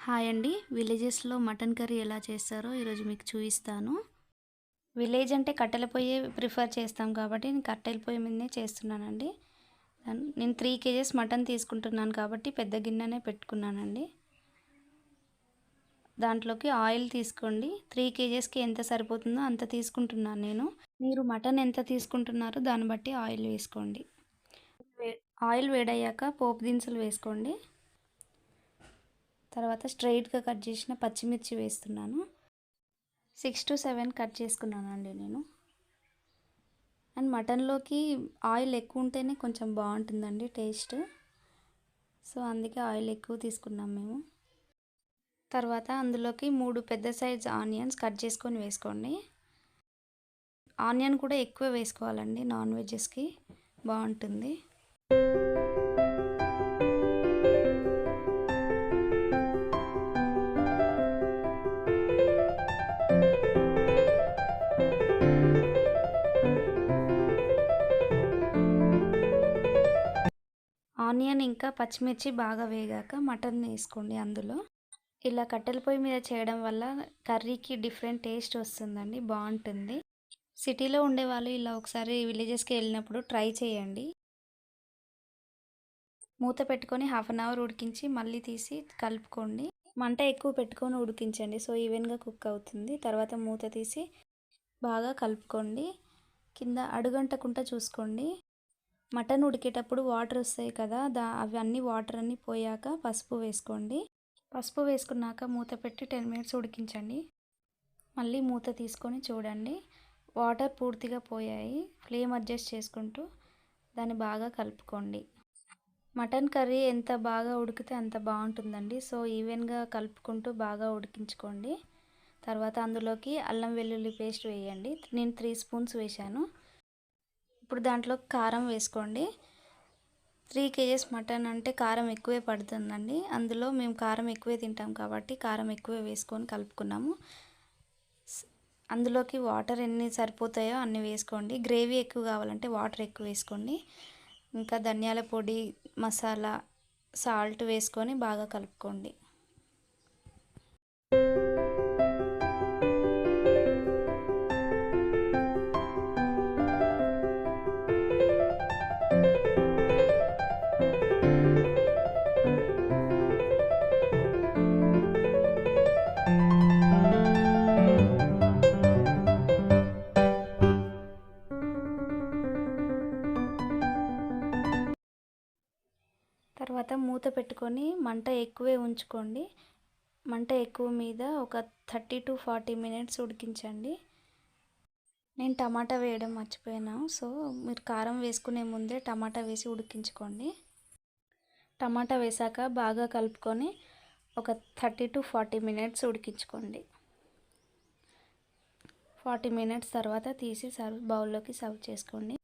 Hi అండి. విలేజెస్‌లో mutton curry ఎలా చేస్తారో ఈరోజు మీకు చూపిస్తాను. విలేజ్ అంటే కట్టెల పొయ్యే ప్రిఫర్ చేస్తాం కాబట్టి నేను కట్టెల పొయ్యి మీదనే చేస్తున్నానండి. నేను 3 కేజెస్ మటన్ తీసుకుంటున్నాను కాబట్టి పెద్ద గిన్నెనే పెట్టుకున్నానండి. దాంట్లోకి ఆయిల్ తీసుకోండి. 3 కేజెస్‌కి ఎంత సరిపోతుందో అంత తీసుకుంటున్నాను నేను. మీరు మటన్ ఎంత తీసుకుంటున్నారో దాన్ని బట్టి ఆయిల్ వేసుకోండి. ఆయిల్ వేడయ్యాక పోపు దినుసులు వేసుకోండి. తర్వాత స్ట్రైట్‌గా కట్ చేసిన పచ్చిమిర్చి వేస్తున్నాను. 6-7 కట్ చేసుకున్నానండి నేను. అండ్ మటన్లోకి ఆయిల్ ఎక్కువ ఉంటేనే కొంచెం బాగుంటుందండి టేస్ట్. సో అందుకే ఆయిల్ ఎక్కువ తీసుకున్నాం మేము. తర్వాత అందులోకి 3 పెద్ద సైజ్ ఆనియన్స్ కట్ చేసుకొని వేసుకోండి. ఆనియన్ కూడా ఎక్కువ వేసుకోవాలండి, నాన్ వెజెస్కి బాగుంటుంది. ఆనియన్ ఇంకా పచ్చిమిర్చి బాగా వేగాక మటన్ వేసుకోండి అందులో. ఇలా కట్టెల పొయ్యి మీద చేయడం వల్ల కర్రీకి డిఫరెంట్ టేస్ట్ వస్తుందండి, బాగుంటుంది. సిటీలో ఉండేవాళ్ళు ఇలా ఒకసారి విలేజెస్కి వెళ్ళినప్పుడు ట్రై చేయండి. మూత పెట్టుకొని 1/2 అవర్ ఉడికించి మళ్ళీ తీసి కలుపుకోండి. మంట ఎక్కువ పెట్టుకొని ఉడికించండి, సో ఈవెన్గా కుక్ అవుతుంది. తర్వాత మూత తీసి బాగా కలుపుకోండి. కింద అడుగంటకుండా చూసుకోండి. మటన్ ఉడికేటప్పుడు వాటర్ వస్తాయి కదా, అవన్నీ వాటర్ అన్నీ పోయాక పసుపు వేసుకోండి. పసుపు వేసుకున్నాక మూత పెట్టి 10 మినిట్స్ ఉడికించండి. మళ్ళీ మూత తీసుకొని చూడండి, వాటర్ పూర్తిగా పోయాయి. ఫ్లేమ్ అడ్జస్ట్ చేసుకుంటూ దాన్ని బాగా కలుపుకోండి. మటన్ కర్రీ ఎంత బాగా ఉడికితే అంత బాగుంటుందండి. సో ఈవెన్గా కలుపుకుంటూ బాగా ఉడికించుకోండి. తర్వాత అందులోకి అల్లం వెల్లుల్లి పేస్ట్ వేయండి. నేను 3 స్పూన్స్ వేశాను. ఇప్పుడు దాంట్లో కారం వేసుకోండి. 3 కేజెస్ మటన్ అంటే కారం ఎక్కువే పడుతుందండి. అందులో మేము కారం ఎక్కువే తింటాం కాబట్టి కారం ఎక్కువే వేసుకొని కలుపుకున్నాము. అందులోకి వాటర్ ఎన్ని సరిపోతాయో అన్ని వేసుకోండి. గ్రేవీ ఎక్కువ కావాలంటే వాటర్ ఎక్కువ వేసుకోండి. ఇంకా ధనియాల పొడి, మసాలా, సాల్ట్ వేసుకొని బాగా కలుపుకోండి. తర్వాత మూత పెట్టుకొని మంట ఎక్కువే ఉంచుకోండి. మంట ఎక్కువ మీద ఒక 30-40 మినిట్స్ ఉడికించండి. నేను టమాటా వేయడం మర్చిపోయాను, సో మీరు కారం వేసుకునే ముందే టమాటా వేసి ఉడికించుకోండి. టమాటా వేసాక బాగా కలుపుకొని ఒక 30-40 మినిట్స్ ఉడికించుకోండి. 40 మినిట్స్ తర్వాత తీసి బౌల్లోకి సర్వ్ చేసుకోండి.